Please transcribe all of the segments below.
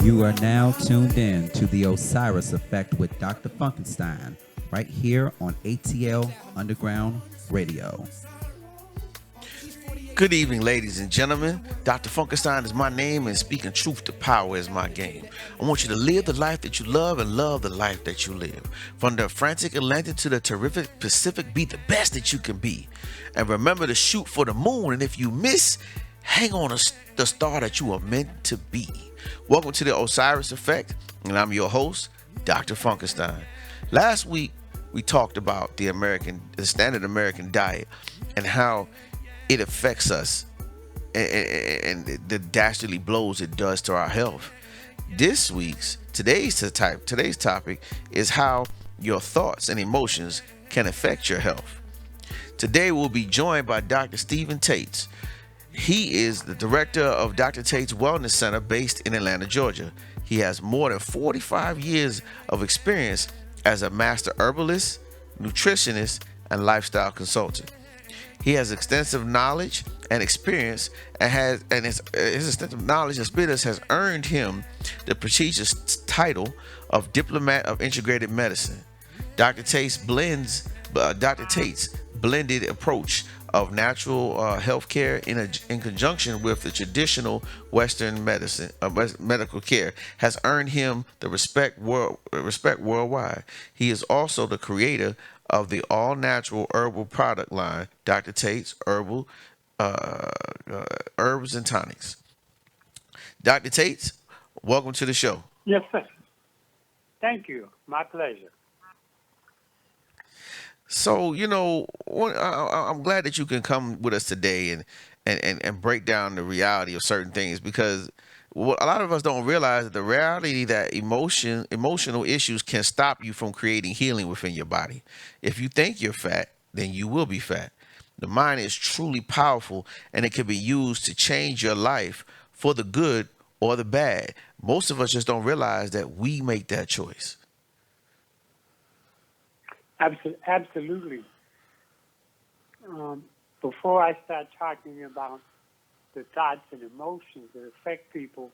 You are now tuned in to the Osiris Effect with Dr. Funkenstein, right here on ATL Underground Radio. Good evening, ladies and gentlemen. Dr. Funkenstein is my name, and speaking truth to power is my game. I want you to live the life that you love and love the life that you live. From the frantic Atlantic to the terrific Pacific, be the best that you can be. And remember to shoot for the moon, and if you miss, hang on to the star that you are meant to be. Welcome to the Osiris Effect, and I'm your host, Dr. Funkenstein. Last week, we talked about the standard American diet and how it affects us and the dastardly blows it does to our health. Today's topic is how your thoughts and emotions can affect your health. Today we'll be joined by Dr. Stephen Tates. He is the director of Dr. Tates Wellness Center based in Atlanta, Georgia. He has more than 45 years of experience as a master herbalist, nutritionist, and lifestyle consultant. He has extensive knowledge and experience, and his extensive knowledge and experience has earned him the prestigious title of Diplomat of Integrated Medicine. Dr. Tate's blended approach of natural healthcare in conjunction with the traditional Western medicine, medical care, has earned him the respect worldwide. He is also the creator of the all-natural herbal product line, Dr. Tate's Herbs and Tonics. Dr. Tates, welcome to the show. Yes, sir. Thank you. My pleasure. So, I'm glad that you can come with us today and break down the reality of certain things, because what a lot of us don't realize is the reality that emotional issues can stop you from creating healing within your body. If you think you're fat, then you will be fat. The mind is truly powerful, and it can be used to change your life for the good or the bad. Most of us just don't realize that we make that choice. Absolutely. Before I start talking about the thoughts and emotions that affect people,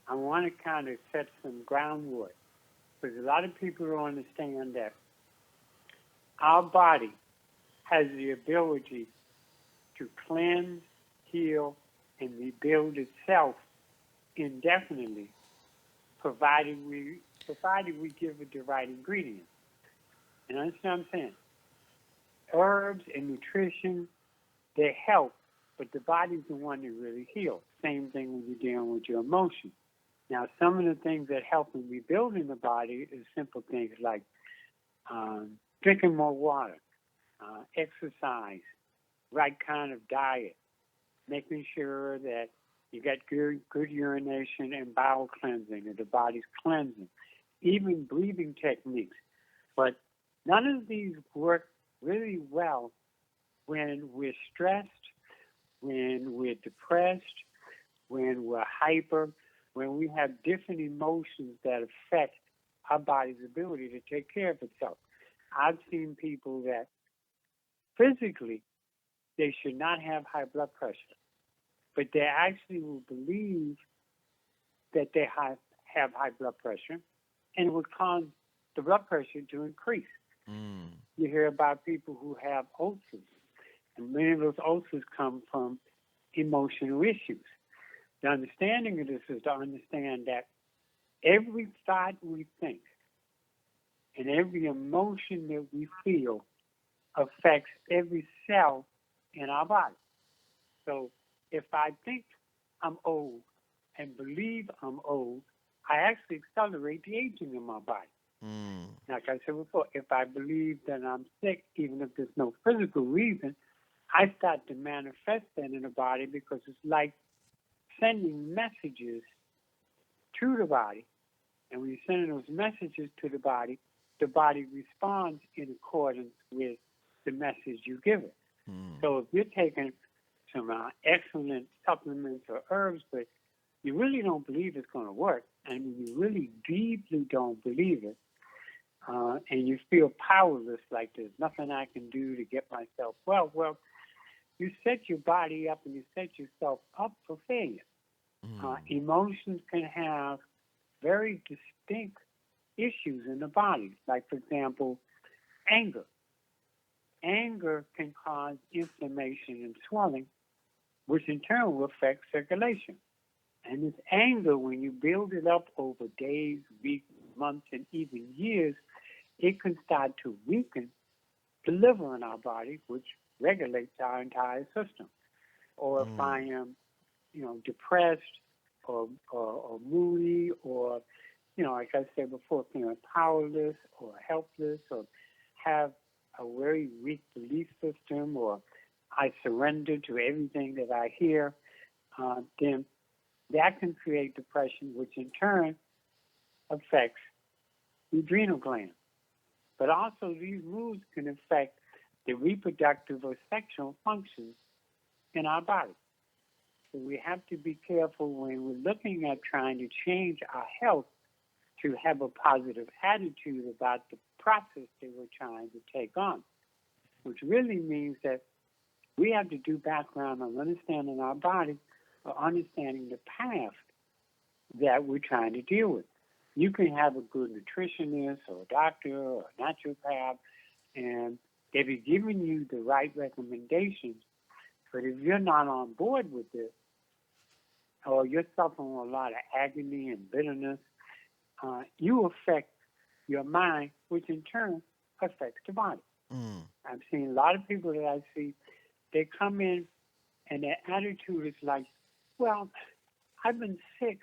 I want to kind of set some groundwork, because a lot of people don't understand that our body has the ability to cleanse, heal, and rebuild itself indefinitely, provided we give it the right ingredients. And understand what I'm saying? Herbs and nutrition, they help, but the body's the one that really heals. Same thing when you're dealing with your emotions. Now, some of the things that help in rebuilding the body is simple things like drinking more water, exercise, right kind of diet, making sure that you get good urination and bowel cleansing, that the body's cleansing, even breathing techniques. But none of these work really well when we're stressed, when we're depressed, when we're hyper, when we have different emotions that affect our body's ability to take care of itself. I've seen people that physically they should not have high blood pressure, but they actually will believe that they have high blood pressure, and it would cause the blood pressure to increase. You hear about people who have ulcers, and many of those ulcers come from emotional issues. The understanding of this is to understand that every thought we think and every emotion that we feel affects every cell in our body. So if I think I'm old and believe I'm old, I actually accelerate the aging of my body. Like I said before, if I believe that I'm sick, even if there's no physical reason, I start to manifest that in the body, because it's like sending messages to the body. And when you're sending those messages to the body responds in accordance with the message you give it. So if you're taking some excellent supplements or herbs, but you really don't believe it's going to work, and you really deeply don't believe it, and you feel powerless, like there's nothing I can do to get myself well, you set your body up and you set yourself up for failure. Emotions can have very distinct issues in the body. Like, for example, anger. Anger can cause inflammation and swelling, which in turn will affect circulation. And this anger, when you build it up over days, weeks, months, and even years, it can start to weaken the liver in our body, which regulates our entire system. Or if I am, depressed or moody, or, like I said before, feeling powerless or helpless, or have a very weak belief system, or I surrender to everything that I hear, then that can create depression, which in turn affects the adrenal gland. But also these moods can affect the reproductive or sexual functions in our body. So we have to be careful when we're looking at trying to change our health to have a positive attitude about the process that we're trying to take on, which really means that we have to do background on understanding our body or understanding the path that we're trying to deal with. You can have a good nutritionist or a doctor or a naturopath, and they'll be giving you the right recommendations. But if you're not on board with this, or you're suffering a lot of agony and bitterness, you affect your mind, which in turn affects the body. I've seen a lot of people that I see, they come in and their attitude is like, well, I've been sick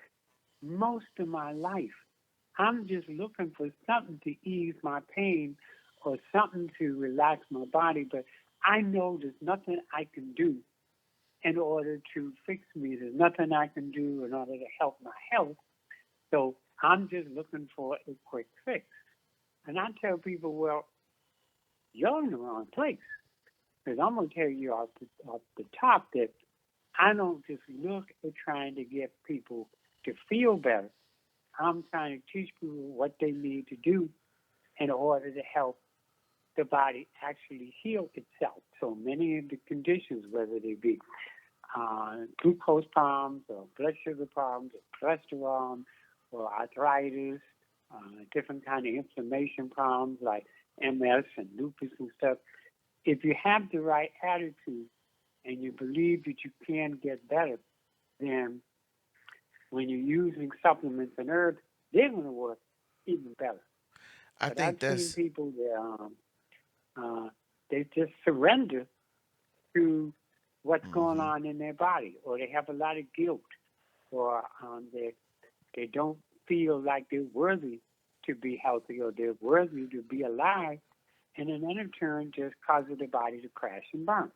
most of my life. I'm just looking for something to ease my pain or something to relax my body, but I know there's nothing I can do in order to fix me. There's nothing I can do in order to help my health. So I'm just looking for a quick fix. And I tell people, well, you're in the wrong place. Because I'm going to tell you off the top that I don't just look at trying to get people to feel better. I'm trying to teach people what they need to do in order to help the body actually heal itself. So many of the conditions, whether they be glucose problems or blood sugar problems or cholesterol or arthritis, different kind of inflammation problems like MS and lupus and stuff, if you have the right attitude and you believe that you can get better, then when you're using supplements and herbs, they're going to work even better. I think I've seen that's people that they just surrender to what's going on in their body, or they have a lot of guilt, or they don't feel like they're worthy to be healthy or they're worthy to be alive, and then in turn just causes the body to crash and burn.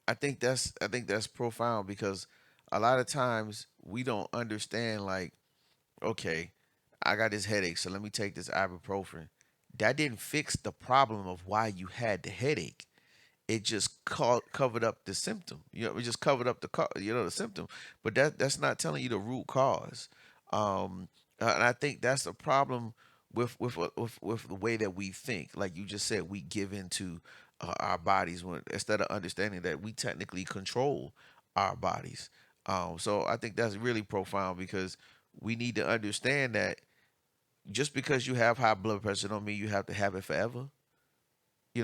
I think that's profound because a lot of times we don't understand, like, okay, I got this headache, so let me take this ibuprofen. That didn't fix the problem of why you had the headache. It just covered up the symptom. It just covered up the symptom, but that's not telling you the root cause. And I think that's the problem with the way that we think. Like you just said, we give into our bodies when instead of understanding that we technically control our bodies. So I think that's really profound because we need to understand that just because you have high blood pressure don't mean you have to have it forever. You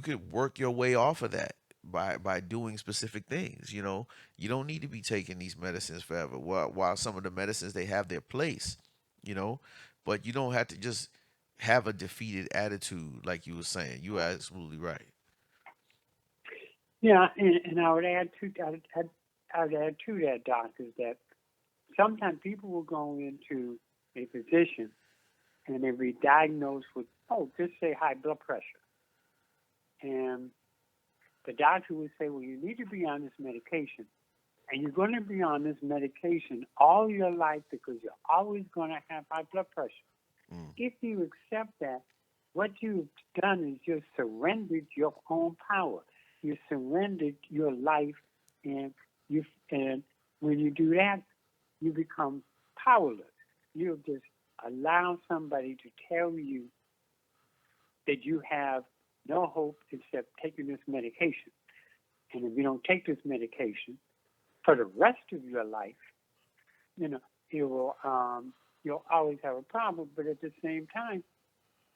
can work your way off of that by doing specific things. You don't need to be taking these medicines forever. While some of the medicines they have their place, you know, but you don't have to just have a defeated attitude like you were saying. You are absolutely right. Yeah, and I would add to that, Doc, is that sometimes people will go into a physician and they be diagnosed with, just say high blood pressure. And the doctor would say, well, you need to be on this medication. And you're going to be on this medication all your life because you're always going to have high blood pressure. If you accept that, what you've done is you've surrendered your own power. You surrendered your life, and when you do that, you become powerless. You just allow somebody to tell you that you have no hope except taking this medication. And if you don't take this medication for the rest of your life, you know, it will you'll always have a problem. But at the same time,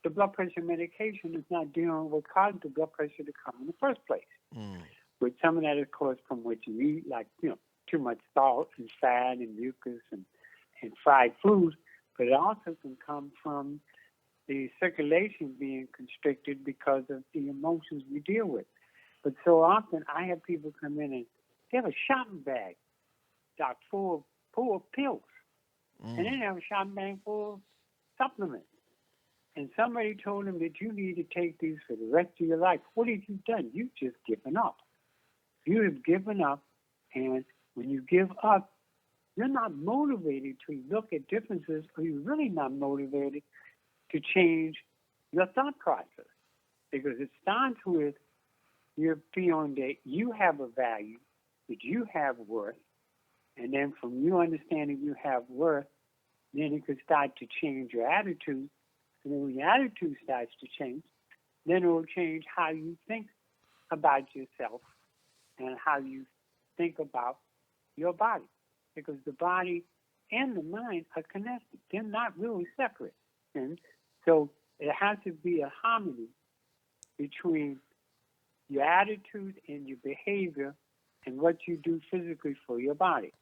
the blood pressure medication is not dealing with what caused the blood pressure to come in the first place. Mm. Which some of that is caused from what you eat, like too much salt and fat and mucus and fried foods. But it also can come from the circulation being constricted because of the emotions we deal with. But so often I have people come in and they have a shopping bag, doc, full of pills. And then they have a shopping bag full of supplements. And somebody told them that you need to take these for the rest of your life. What have you done? You've just given up. You have given up. And when you give up, you're not motivated to look at differences, or you're really not motivated to change your thought process. Because it starts with your feeling that you have a value, that you have worth. And then from you understanding you have worth, then it could start to change your attitude. And then when your attitude starts to change, then it will change how you think about yourself and how you think about your body. Because the body and the mind are connected. They're not really separate. And so it has to be a harmony between your attitude and your behavior and what you do physically for your body.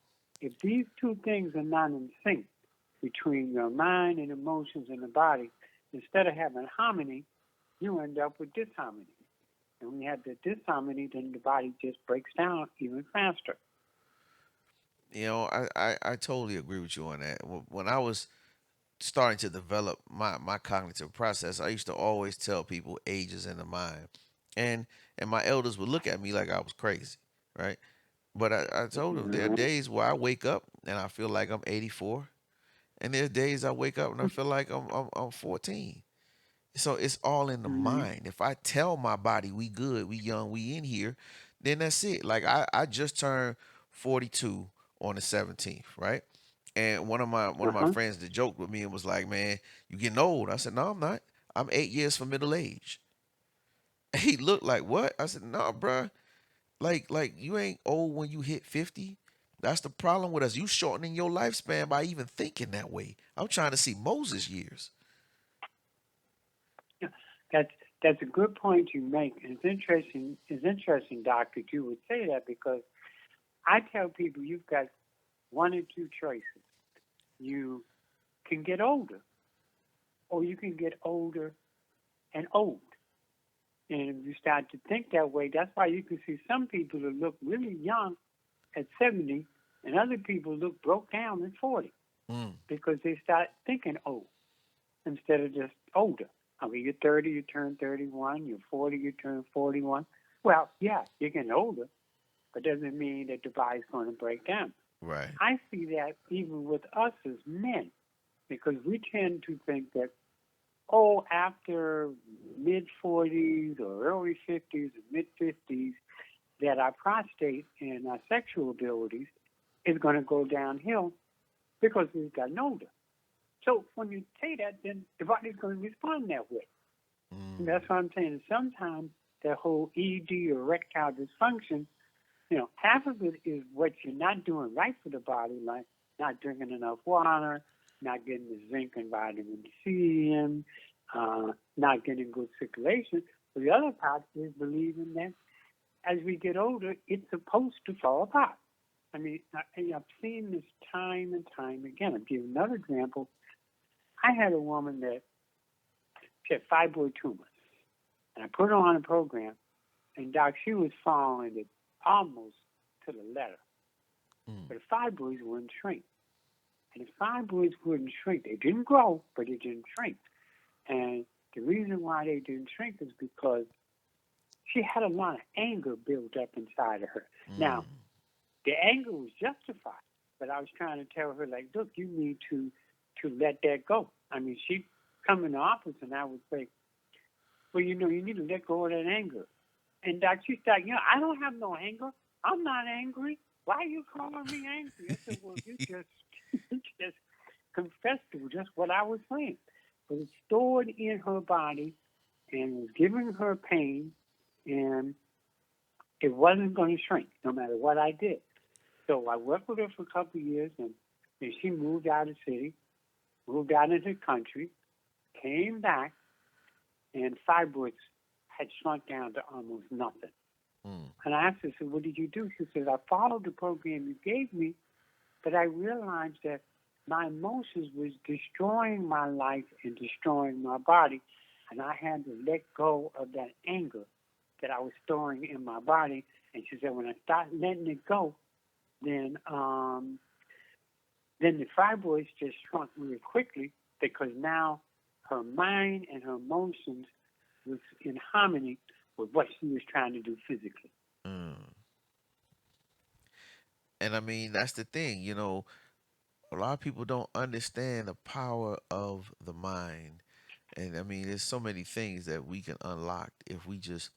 If these two things are not in sync between your mind and emotions and the body, instead of having harmony, you end up with disharmony. And when you have the disharmony, then the body just breaks down even faster. I totally agree with you on that. When I was starting to develop my cognitive process, I used to always tell people age is in the mind. And my elders would look at me like I was crazy, right? But I told them there are days where I wake up and I feel like I'm 84, and there's days I wake up and I feel like I'm 14. So it's all in the Mm-hmm. mind. If I tell my body we good, we young, we in here, then that's it. Like I just turned 42 on the 17th, right? And one of my Uh-huh. friends that joked with me and was like, "Man, you getting old?" I said, "No, I'm not. I'm 8 years from middle age." He looked like, "What?" I said, "No, bruh. Like you ain't old when you hit 50. That's the problem with us. You shortening your lifespan by even thinking that way. I'm trying to see Moses years." Yeah, that's that's a good point you make. And it's interesting. It's interesting, Doc, that you would say that because I tell people you've got one or two choices. You can get older, or you can get older and old. And if you start to think that way, that's why you can see some people that look really young at 70 and other people look broke down at 40 Mm, because they start thinking old instead of just older. I mean, you're 30, you turn 31, you're 40, you turn 41. Well, yeah, you're getting older, but doesn't mean that the body's going to break down. right. I see that even with us as men because we tend to think that after mid 40s or early 50s or mid 50s, that our prostate and our sexual abilities is going to go downhill because we've gotten older. So when you say that, then the body's going to respond that way. And Mm, that's what I'm saying. Sometimes that whole ED or erectile dysfunction, half of it is what you're not doing right for the body, like not drinking enough water, not getting the zinc and vitamin C in, not getting good circulation. But the other part is believing that as we get older, it's supposed to fall apart. I mean, I've seen this time and time again. I'll give you another example. I had a woman that she had fibroid tumors, and I put her on a program, and Doc, she was following it almost to the letter. mm, But the fibroids wouldn't shrink. And the fibroids wouldn't shrink. They didn't grow, but they didn't shrink. And the reason why they didn't shrink is because she had a lot of anger built up inside of her. Now, mm. the anger was justified, but I was trying to tell her, like, look, you need to let that go. I mean, she'd come in the office and I would say, well, you need to let go of that anger. And she'd like, I don't have no anger. I'm not angry. Why are you calling me angry? I said, well, you just you just confessed to just what I was saying. But it's stored in her body and was giving her pain, and it wasn't going to shrink no matter what I did. So I worked with her for a couple of years, and And she moved out of the city, moved out into the country, came back, and fibroids had shrunk down to almost nothing. Mm. And I asked her, I said, what did you do? She says, I followed the program you gave me, but I realized that my emotions was destroying my life and destroying my body. And I had to let go of that anger that I was storing in my body. And she said, when I started letting it go, then the fibroids just shrunk really quickly because now her mind and her emotions was in harmony with what she was trying to do physically. Mm. And I mean, that's the thing, a lot of people don't understand the power of the mind. And I mean, there's so many things that we can unlock if we just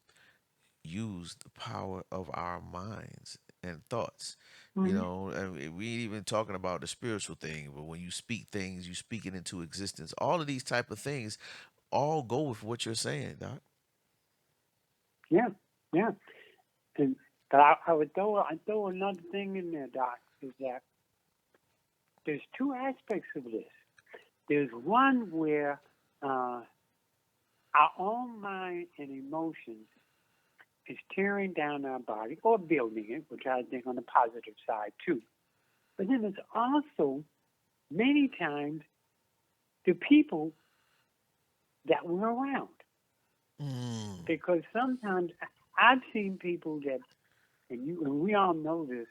use the power of our minds and thoughts. Mm-hmm. And we ain't even talking about the spiritual thing, but when you speak things, you speak it into existence. All of these type of things all go with what you're saying, Doc. Yeah, yeah. And but I throw another thing in there, Doc, is that there's two aspects of this. There's one where our own mind and emotions is tearing down our body or building it, which I think on the positive side too. But then there's also many times the people that we're around. Mm. Because sometimes I've seen people that, and we all know this,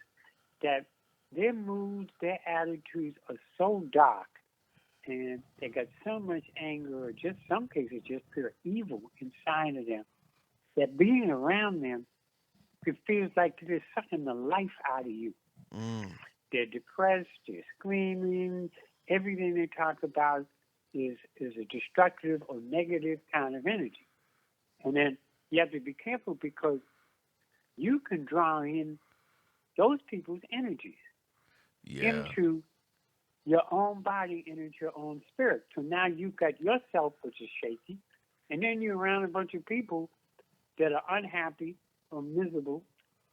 that their moods, their attitudes are so dark, and they got so much anger, or just some cases just pure evil inside of them, that being around them, it feels like they're sucking the life out of you. Mm. They're depressed, they're screaming, everything they talk about is a destructive or negative kind of energy. And then you have to be careful because you can draw in those people's energies Yeah. into your own body and into your own spirit. So now you've got yourself, which is shaky, and then you're around a bunch of people that are unhappy or miserable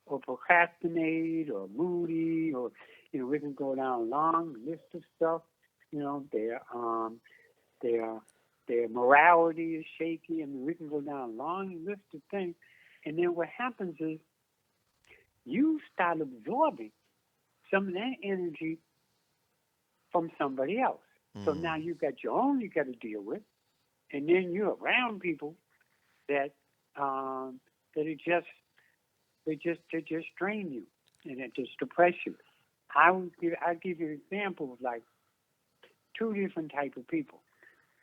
or procrastinate or moody or, we can go down a long list of stuff. Their their morality is shaky. I mean, we can go down a long list of things. And then what happens is you start absorbing some of that energy from somebody else. So now Mm. you've got your own you got to deal with, and then you're around people that that are they just drain you and it just depress you. I give you an example of like two different type of people.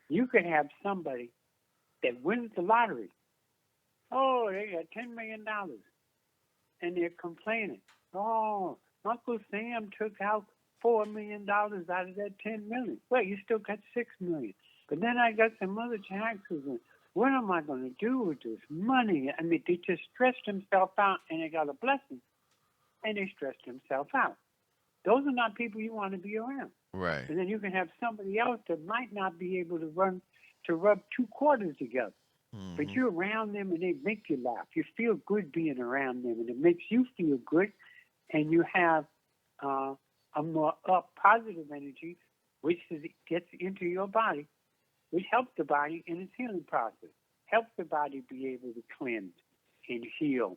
You could have somebody that wins the lottery. Oh, they got $10 million, and they're complaining. Oh, Uncle Sam took out $4 million out of that 10 million. Well, you still got 6 million. But then I got some other taxes, and what am I going to do with this money? I mean, they just stressed themselves out, and they got a blessing, and they stressed themselves out. Those are not people you want to be around. Right. And then you can have somebody else that might not be able to rub two quarters together. But Mm-hmm. you're around them and they make you laugh. You feel good being around them, and it makes you feel good, and you have a more positive energy, which gets into your body, which helps the body in its healing process, helps the body be able to cleanse and heal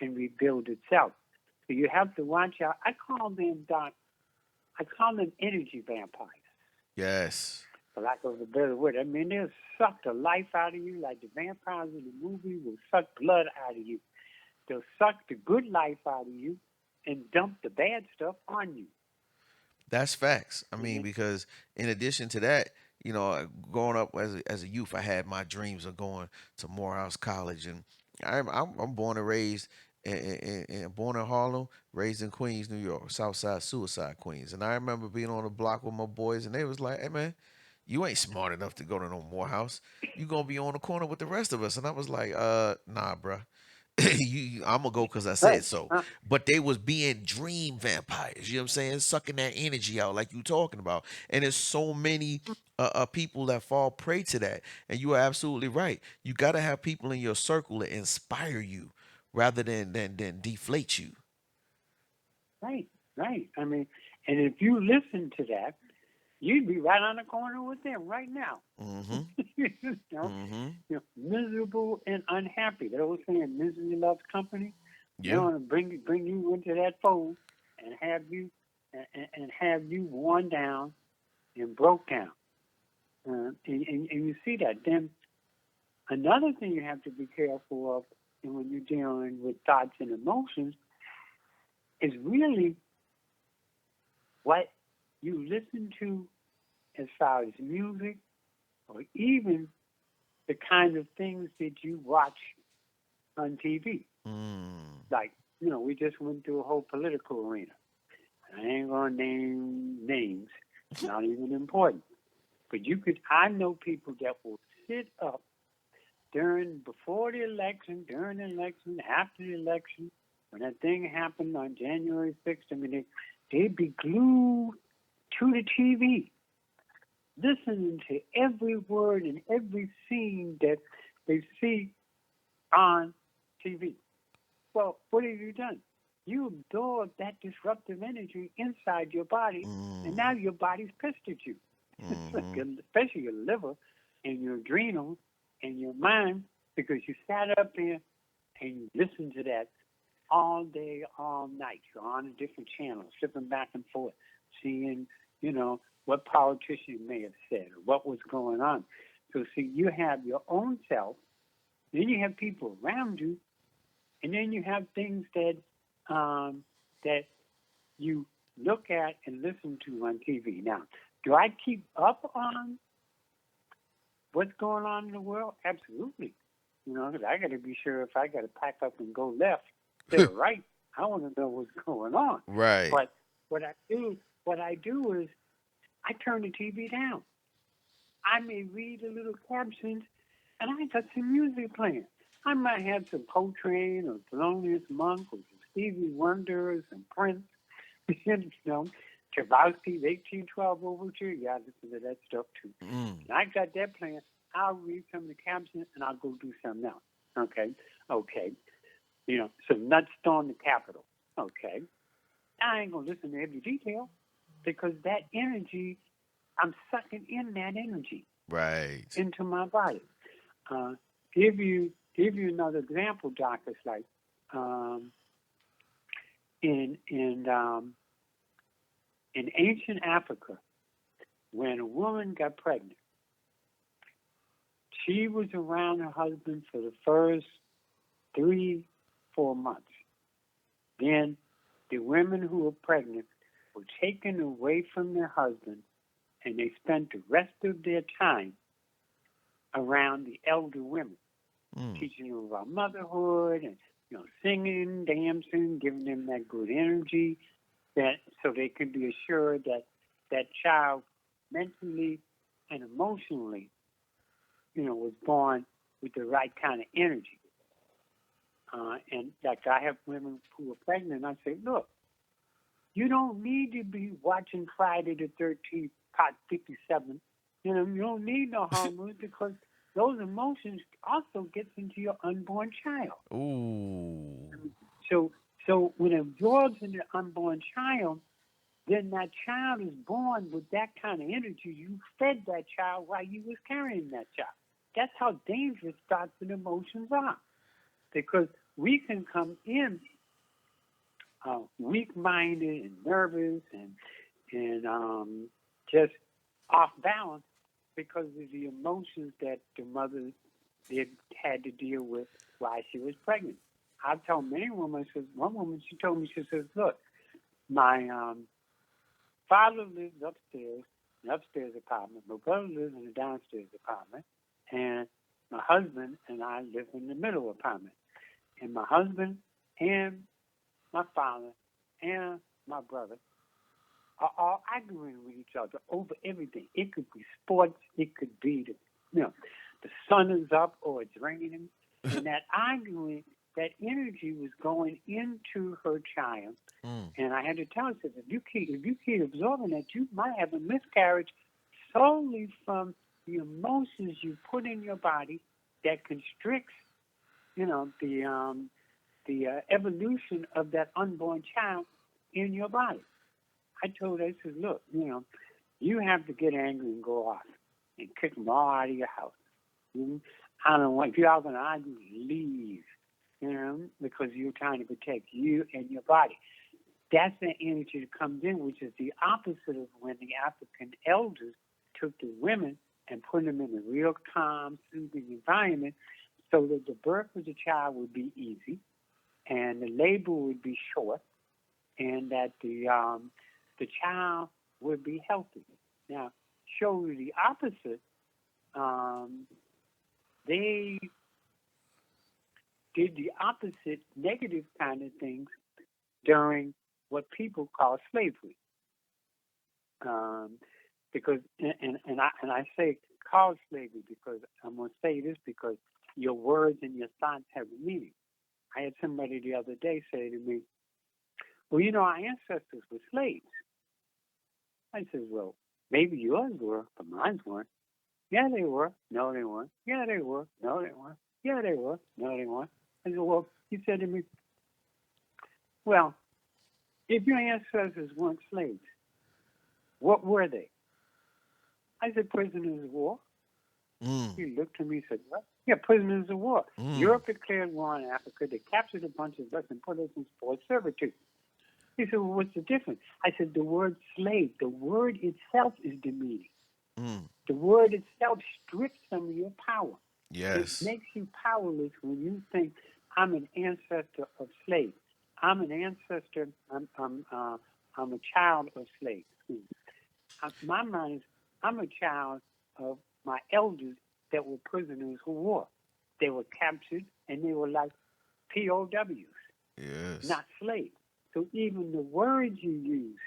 and rebuild itself. So you have to watch out. I call them, Doc, I call them energy vampires, Yes. for lack of a better word. I mean, they'll suck the life out of you like the vampires in the movie will suck blood out of you. They'll suck the good life out of you and dump the bad stuff on you. That's facts. I And mean, then, because in addition to that, growing up as a youth, I had my dreams of going to Morehouse College, and I'm born and raised born in Harlem, raised in Queens, New York, South Side, Suicide Queens, and I remember being on the block with my boys, and they was like, "Hey man, you ain't smart enough to go to no Morehouse. You gonna be on the corner with the rest of us," and I was like, nah, bruh. I'm gonna go because I said right. so. But they was being dream vampires. You know what I'm saying? Sucking that energy out, like you talking about. And there's so many people that fall prey to that. And you are absolutely right. You gotta have people in your circle that inspire you, rather than deflate you. Right, right. I mean, And if you listen to that, you'd be right on the corner with them right now. Mm-hmm. you know, Mm-hmm. miserable and unhappy. They always saying misery loves company. They Yeah. want to bring you into that fold and have you and have you worn down and broke down. And you see that. Then another thing you have to be careful of, and when you're dealing with thoughts and emotions, is really what you listen to as far as music or even the kind of things that you watch on TV. Like, we just went through a whole political arena. I ain't going to name names, not even important. But I know people that will sit up before the election, during the election, after the election, when that thing happened on January 6th. I mean, they'd be glued to the TV, listening to every word and every scene that they see on TV. Well, what have you done? You absorb that disruptive energy inside your body, and now your body's pissed at you, especially your liver and your adrenals and your mind, because you sat up there and you listened to that all day, all night. You're on a different channel, flipping back and forth, seeing, what politician may have said or what was going on. So, see, you have your own self, then you have people around you, and then you have things that you look at and listen to on TV. Now, do I keep up on what's going on in the world? Absolutely. Because I got to be sure if I got to pack up and go left, instead of right, I want to know what's going on. Right. But what I do is I turn the TV down. I may read a little captions, and I got some music playing. I might have some Coltrane or Thelonious Monk or some Stevie Wonder or some Prince, Tchaikovsky's 1812 Overture. Yeah, I listen to that stuff too. And I got that playing. I'll read some of the captions and I'll go do something else. Okay. Some nuts storm the Capitol. Okay. I ain't going to listen to every detail because that energy, I'm sucking in that energy into my body. Give you another example, Doc. It's like in ancient Africa, when a woman got pregnant, she was around her husband for the first 3-4 months. Then the women who were pregnant were taken away from their husband, and they spent the rest of their time around the elder women, teaching them about motherhood and singing, dancing, giving them that good energy, so they could be assured that that child mentally and emotionally, was born with the right kind of energy. And like I have women who are pregnant, and I say, look, you don't need to be watching Friday the 13th, Part 57. You don't need no hormones because those emotions also gets into your unborn child. Ooh. So when it absorbs in the unborn child, then that child is born with that kind of energy. You fed that child while you was carrying that child. That's how dangerous thoughts and emotions are, because we can come in weak-minded and nervous and just off balance because of the emotions that the mother had to deal with while she was pregnant. I've told many women. One woman, she told me, she says, look, my father lives upstairs, in the upstairs apartment. My brother lives in the downstairs apartment. And my husband and I live in the middle apartment. And my husband and my father and my brother are all arguing with each other over everything. It could be sports. It could be the sun is up or it's raining. And that arguing, that energy was going into her child. And I had to tell her, if you keep absorbing that, you might have a miscarriage solely from the emotions you put in your body that constricts, the evolution of that unborn child in your body. I told her, I said, look, you have to get angry and go off and kick them all out of your house. Mhm. I don't want, if you all going to argue, leave, because you're trying to protect you and your body. That's the energy that comes in, which is the opposite of when the African elders took the women and put them in a real calm, soothing environment so that the birth of the child would be easy and the labor would be short and that the child would be healthy. Now, show you the opposite. They did the opposite negative kind of things during what people call slavery. Because I say call slavery because I'm going to say this because your words and your thoughts have a meaning. I had somebody the other day say to me, well, our ancestors were slaves. I said, well, maybe yours were, but mine weren't. Yeah, they were. No, they weren't. Yeah, they were. No, they weren't. Yeah, they were. No, they weren't. I said, well, he said to me, well, if your ancestors weren't slaves, what were they? I said, prisoners of war. He looked at me and said, what? Yeah, prisoners of war. Europe declared war on Africa. They captured a bunch of us and put us in forced servitude. He said, well, what's the difference? I said, the word slave, the word itself is demeaning. The word itself strips some of your power. Yes. It makes you powerless when you think, I'm an ancestor of slaves. I'm an ancestor, I'm a child of slaves. My mind is, I'm a child of my elders that were prisoners of war. They were captured and they were like POWs, not slaves. So even the words you use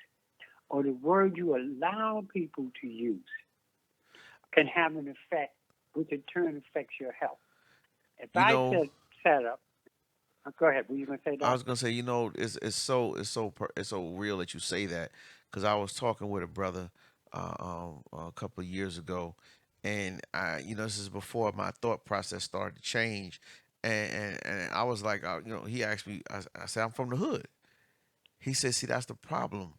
or the word you allow people to use can have an effect, which in turn affects your health. If said set up, go ahead. Were you going to say that? I was gonna say, it's so real that you say that, because I was talking with a brother a couple of years ago, and this is before my thought process started to change, and I was like, he asked me, I said, I'm from the hood. He said, see, that's the problem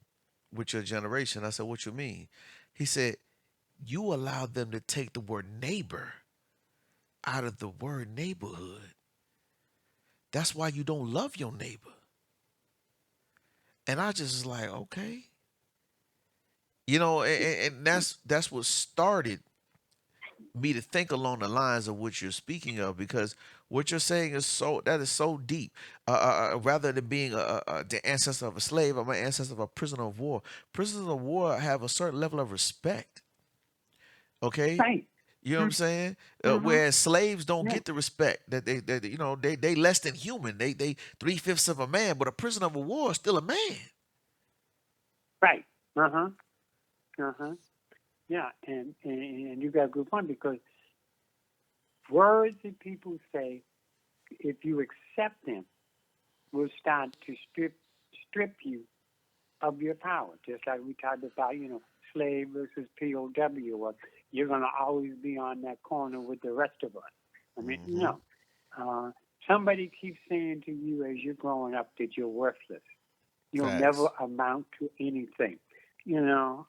with your generation. I said, what you mean? He said, you allowed them to take the word neighbor out of the word neighborhood. That's why you don't love your neighbor. And I just was like, okay. And that's what started me to think along the lines of what you're speaking of, because what you're saying is so deep. Rather than being the ancestor of a slave, I'm an ancestor of a prisoner of war. Prisoners of war have a certain level of respect. Okay, right. you know what I'm saying? Whereas slaves don't get the respect that they less than human. They 3/5 of a man, but a prisoner of war is still a man. Right. Yeah, and you got a good point, because words that people say, if you accept them, will start to strip you of your power. Just like we talked about, slave versus POW, or you're going to always be on that corner with the rest of us. I mean, no. Somebody keeps saying to you as you're growing up that you're worthless. You'll never amount to anything. You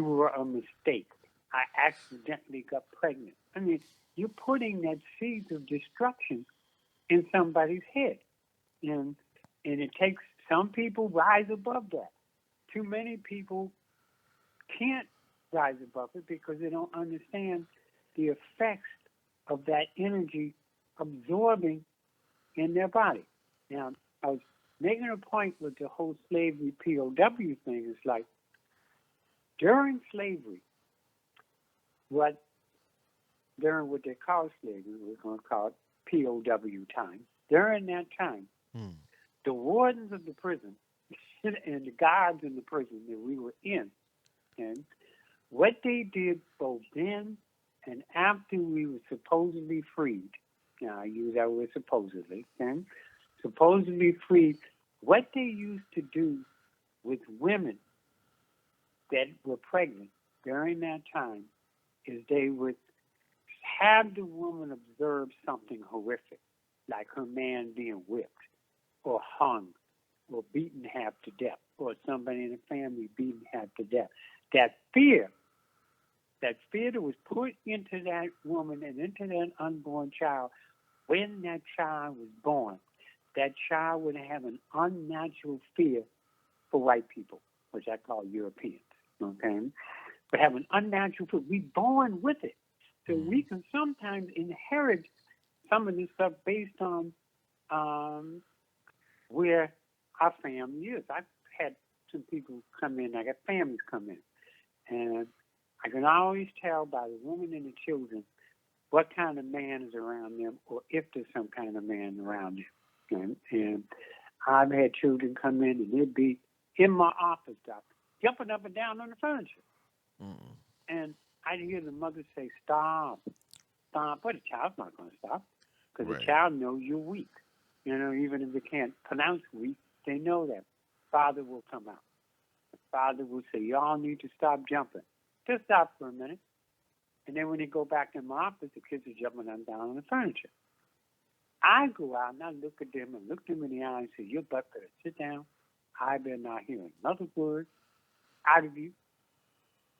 were a mistake. I accidentally got pregnant. I mean, you're putting that seed of destruction in somebody's head. And it takes some people rise above that. Too many people can't rise above it because they don't understand the effects of that energy absorbing in their body. Now, I was making a point with the whole slavery POW thing. It's like, during slavery, during what they call slavery, we're going to call it POW time. During that time, the wardens of the prison and the guards in the prison that we were in, and what they did both then and after we were supposedly freed, now I use that word supposedly, and supposedly freed, what they used to do with women that were pregnant during that time is they would have the woman observe something horrific, like her man being whipped or hung or beaten half to death or somebody in the family beaten half to death. That fear that was put into that woman and into that unborn child when that child was born, that child would have an unnatural fear for white people, which I call Europeans, okay? But have an unnatural fear. We're born with it. So we can sometimes inherit some of this stuff based on where our family is. I've had some people come in, I got families come in, and I can always tell by the woman and the children what kind of man is around them or if there's some kind of man around them. And I've had children come in and they'd be in my office, doctor, jumping up and down on the furniture. And I'd hear the mother say, stop. But the child's not going to stop because the child knows you're weak. You know, even if they can't pronounce weak, they know that. Father will come out. The father will say, y'all need to stop jumping. Just stop for a minute. And then when they go back in my office, the kids are jumping up and down on the furniture. I go out and I look at them and look them in the eye and say, your butt better sit down. I better not hear another word out of you.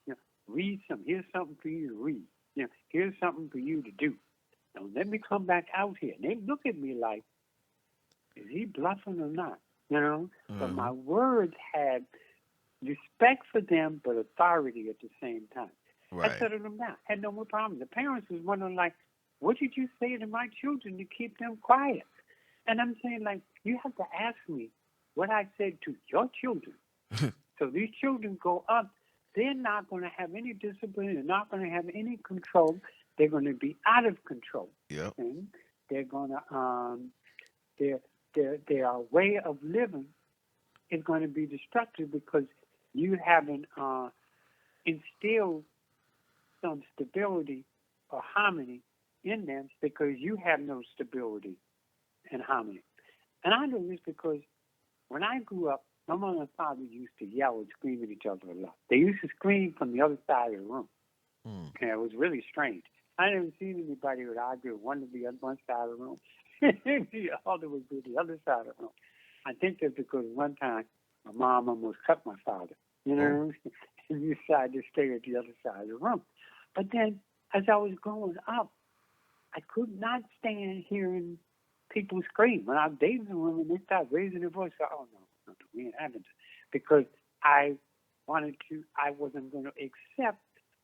You know, read something. Here's something for you to read. You know, here's something for you to do. Now let me come back out here. And they look at me like, is he bluffing or not? You know? But my words had respect for them, but authority at the same time. I settled them down. Had no more problems. The parents was wondering, like, what did you say to my children to keep them quiet? And I'm saying, like, you have to ask me what I said to your children. So these children go up. They're not going to have any discipline. They're not going to have any control. They're going to be out of control. Yep. And they're going to, their way of living is going to be destructive because you haven't instilled some stability or harmony in them because you have no stability and harmony. And I know this because when I grew up, my mother and father used to yell and scream at each other a lot. They used to scream from the other side of the room. And it was really strange. I never seen anybody would argue. One would be on one side of the room, and the other would be the other side of the room. I think that's because one time my mom almost cut my father. You know, and you decided to stay at the other side of the room. But then, as I was growing up, I could not stand hearing people scream. When I was dating a woman, they started raising their voice. Oh, no, we ain't having to. Because I wasn't going to accept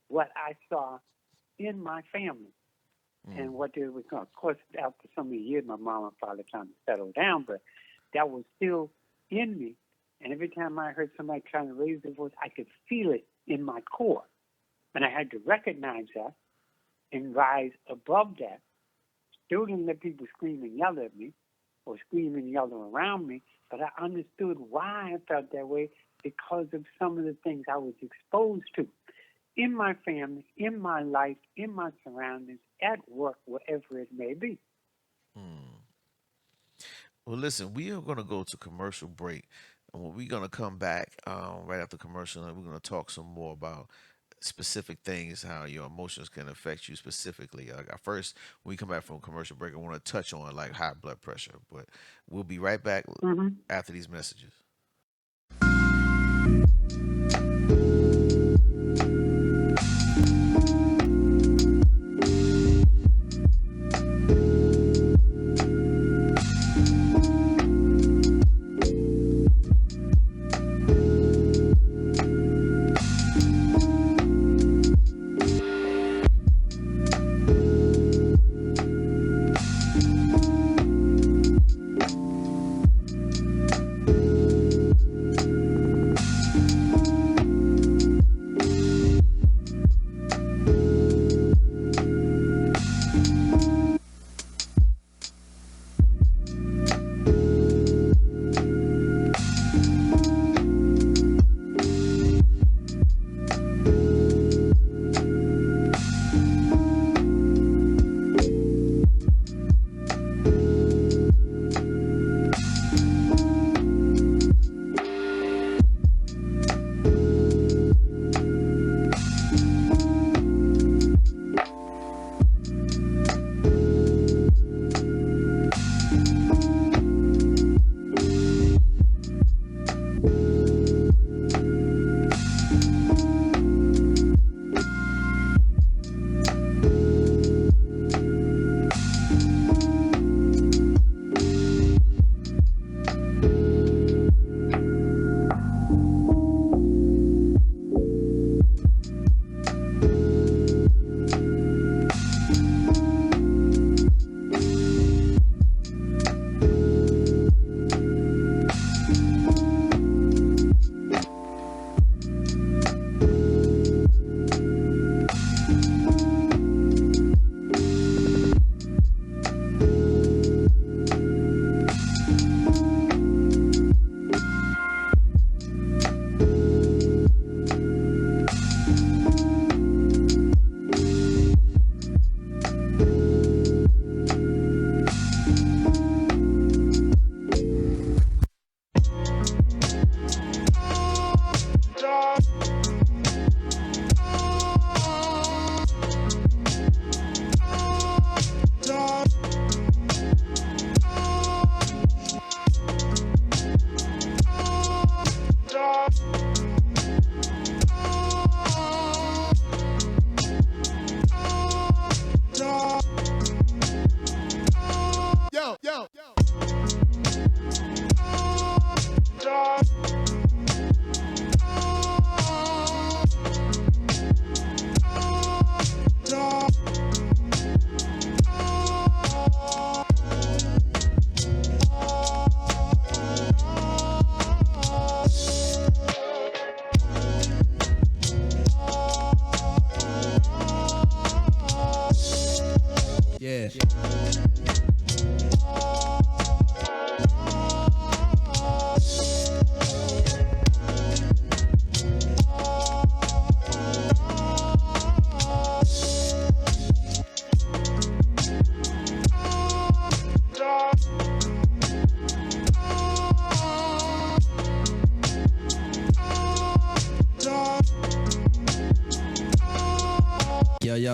what I saw in my family and what they were going. Of course, after so many years, my mom and father trying to settle down, but that was still in me. And every time I heard somebody trying to raise their voice, I could feel it in my core. And I had to recognize that and rise above that. Still didn't let people scream and yell at me or scream and yell around me, but I understood why I felt that way because of some of the things I was exposed to in my family, in my life, in my surroundings, at work, wherever it may be. Well, listen, we are going to go to commercial break. And we're going to come back right after commercial, and we're going to talk some more about specific things, how your emotions can affect you specifically. First, when we come back from commercial break, I want to touch on like high blood pressure, but we'll be right back after these messages.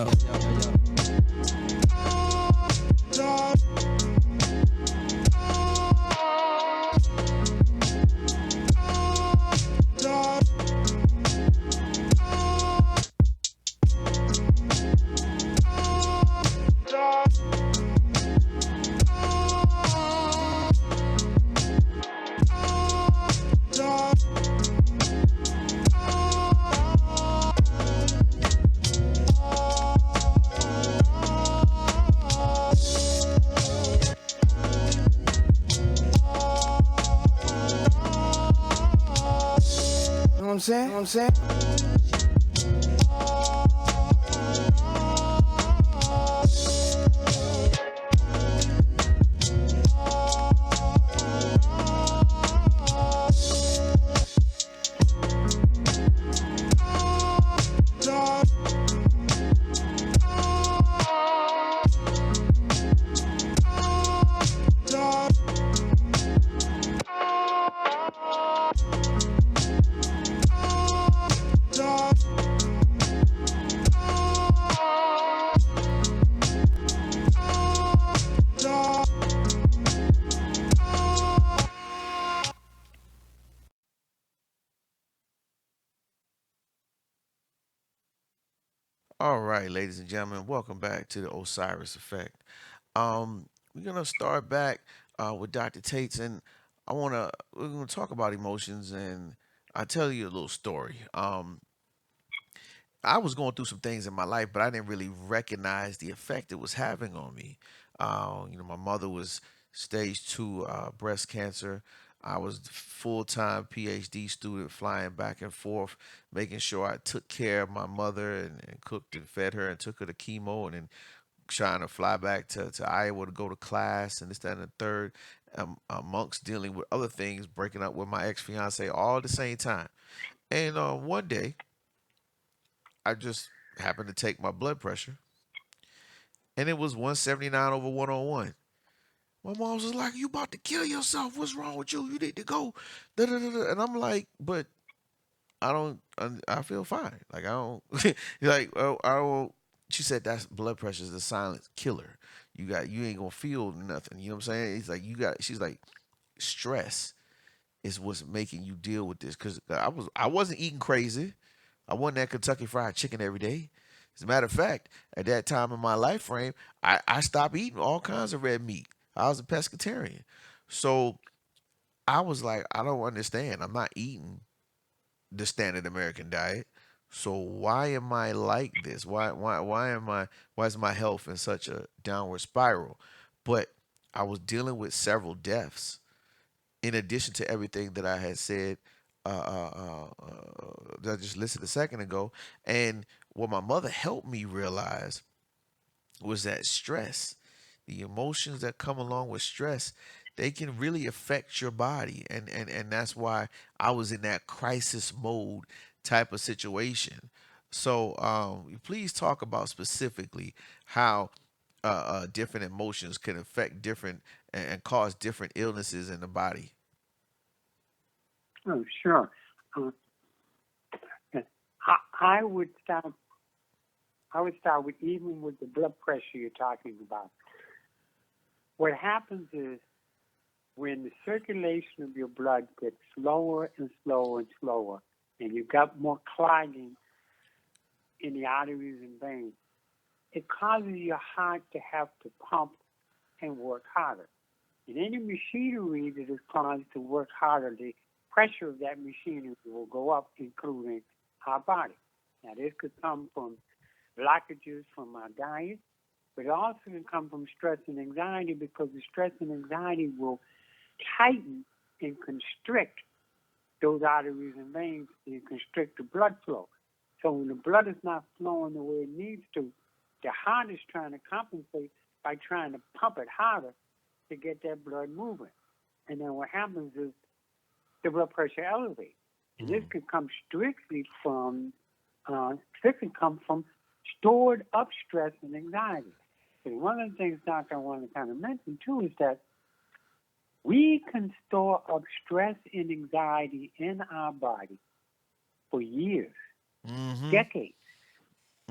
You know what I'm saying? You know what I'm saying? All right, ladies and gentlemen, welcome back to the Osiris Effect. We're gonna start back with Dr. Tates, and we're gonna talk about emotions, and I'll tell you a little story. I was going through some things in my life, but I didn't really recognize the effect it was having on me. My mother was stage 2 breast cancer. I was full time PhD student, flying back and forth, making sure I took care of my mother and cooked and fed her and took her to chemo, and then trying to fly back to Iowa to go to class and this, that, and the third. Amongst dealing with other things, breaking up with my ex fiance all at the same time. And one day, I just happened to take my blood pressure, and it was 179 over 101. My mom was like, "You about to kill yourself? What's wrong with you? You need to go." Da, da, da, da. And I'm like, "But I don't. I feel fine. Like I don't. Like I don't." She said, "That's blood pressure is the silent killer. You ain't gonna feel nothing. You know what I'm saying?" It's like you got. She's like, stress is what's making you deal with this. Because I wasn't eating crazy. I wasn't at Kentucky Fried Chicken every day. As a matter of fact, at that time in my life frame, I stopped eating all kinds of red meat. I was a pescatarian. So I was like, I don't understand. I'm not eating the standard American diet. So why am I like this? Why is my health in such a downward spiral? But I was dealing with several deaths in addition to everything that I had said, that I just listed a second ago. And what my mother helped me realize was that stress, the emotions that come along with stress, they can really affect your body. And that's why I was in that crisis mode type of situation. So please talk about specifically how different emotions can affect different and cause different illnesses in the body. Oh, sure. Uh, I would start. I would start with even with the blood pressure you're talking about. What happens is when the circulation of your blood gets slower and slower and slower, and you've got more clogging in the arteries and veins, it causes your heart to have to pump and work harder. And any machinery that is caused to work harder, the pressure of that machinery will go up, including our body. Now, this could come from blockages from our diet, but it also can come from stress and anxiety, because the stress and anxiety will tighten and constrict those arteries and veins and constrict the blood flow. So when the blood is not flowing the way it needs to, the heart is trying to compensate by trying to pump it harder to get that blood moving. And then what happens is the blood pressure elevates. And this can come strictly come from stored up stress and anxiety. And one of the things, Doctor, I want to kind of mention too is that we can store up stress and anxiety in our body for years, Mm-hmm. decades.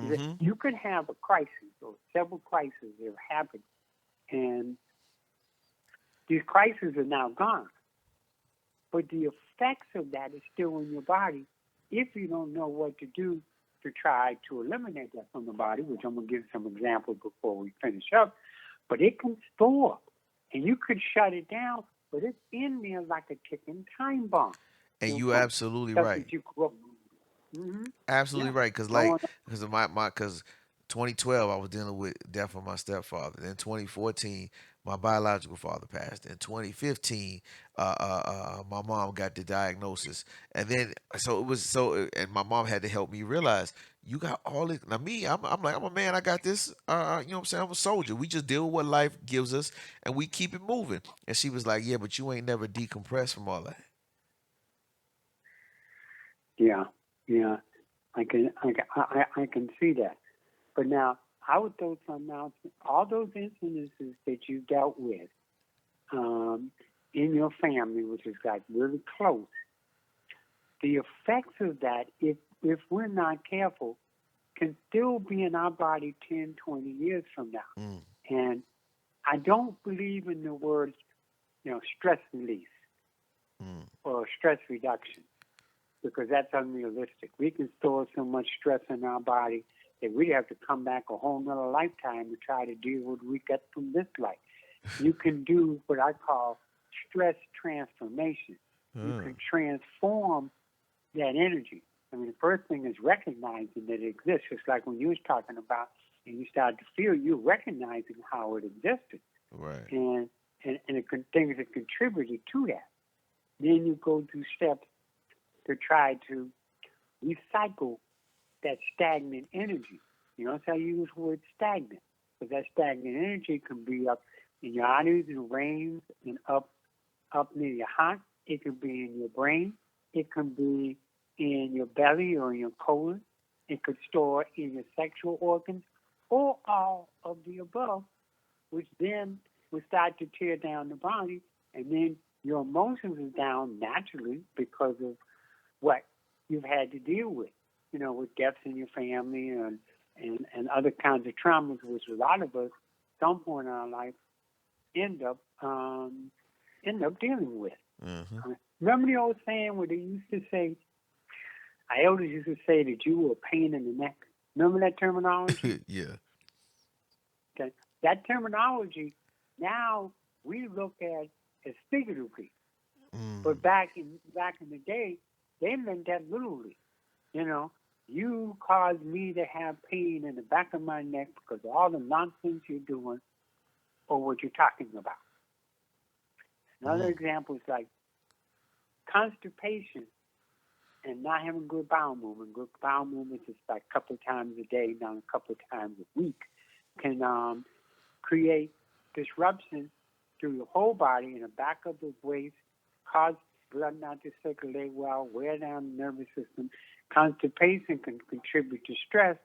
Is that Mm-hmm. you could have a crisis or several crises that have happened, and these crises are now gone. But the effects of that is still in your body if you don't know what to do to try to eliminate that from the body, which I'm going to give some examples before we finish up. But it can store, and you could shut it down, but it's in there like a ticking time bomb. And You know, you from absolutely stuff right. that you grew up. Mm-hmm. Absolutely Yeah. right. Cause like, Growing up. cause of cause 2012 I was dealing with death of my stepfather. Then 2014 my biological father passed. In 2015, my mom got the diagnosis, and then so it was so, and my mom had to help me realize you got all this. Now me, I'm like I'm a man. I got this. You know what I'm saying? I'm a soldier. We just deal with what life gives us, and we keep it moving. And she was like, yeah, but you ain't never decompressed from all that. Yeah, yeah. I can see that. But now, I would throw some out. All those incidences that you dealt with in your family, which is like really close, the effects of that, if we're not careful, can still be in our body 10, 20 years from now. Mm, And I don't believe in the words, stress release mm, or stress reduction, because that's unrealistic. We can store so much stress in our body that we'd have to come back a whole nother lifetime to try to deal with what we get from this life. You can do what I call stress transformation. You mm, can transform that energy. I mean, the first thing is recognizing that it exists. Just like when you was talking about and you started to feel, you're recognizing how it existed right. and things that contributed to that. Then you go through steps to try to recycle that stagnant energy. You notice I use the word stagnant, because that stagnant energy can be up in your arteries and veins and up near your heart. It can be in your brain. It can be in your belly or in your colon. It could store in your sexual organs, or all of the above, which then will start to tear down the body, and then your emotions are down naturally because of what you've had to deal with, with deaths in your family and other kinds of traumas, which a lot of us, some point in our life, end up dealing with. Mm-hmm. Remember the old saying where they used to say, our elders used to say that you were a pain in the neck. Remember that terminology? Yeah. Okay. That terminology now we look at as figuratively, Mm, but back in the day, they meant that literally. You caused me to have pain in the back of my neck because of all the nonsense you're doing or what you're talking about. Another mm, example is like constipation and not having good bowel movement. Good bowel movement is like a couple of times a day, not a couple of times a week, can create disruption through your whole body in the back of the waist, cause blood not to circulate well, wear down the nervous system. Constipation can contribute to stress,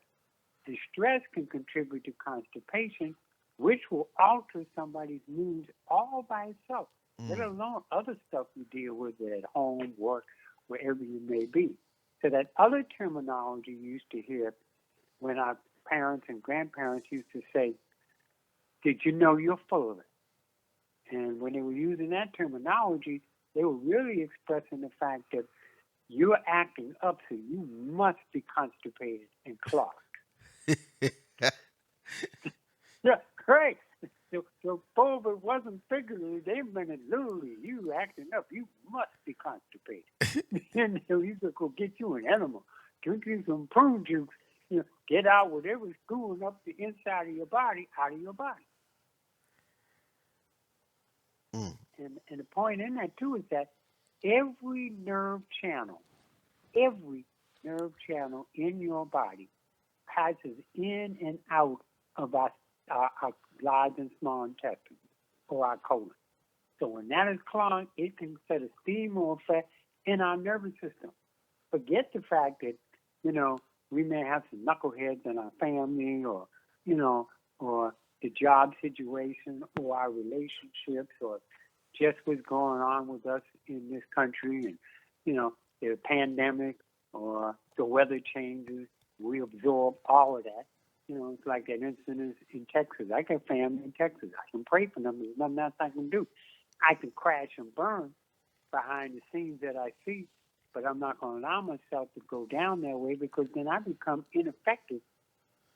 and stress can contribute to constipation, which will alter somebody's mood all by itself, let mm. alone other stuff you deal with at home, work, wherever you may be. So that other terminology you used to hear when our parents and grandparents used to say, did you know you're full of it? And when they were using that terminology, they were really expressing the fact that you're acting up, so you must be constipated and clogged. Yeah, great. So both of it wasn't figuratively, they meant it literally. You acting up, you must be constipated. And so you could go get you an enema, drink you some prune juice, get out whatever's screwing up the inside of your body out of your body. Mm. And the point in that too is that every nerve channel in your body passes in and out of our large and small intestines or our colon. So when that is clogged, it can set a steam effect in our nervous system. Forget the fact that, we may have some knuckleheads in our family or the job situation or our relationships or just what's going on with us in this country and, the pandemic or the weather changes. We absorb all of that. It's like that incident in Texas. I got family in Texas. I can pray for them. There's nothing else I can do. I can crash and burn behind the scenes that I see, but I'm not going to allow myself to go down that way, because then I become ineffective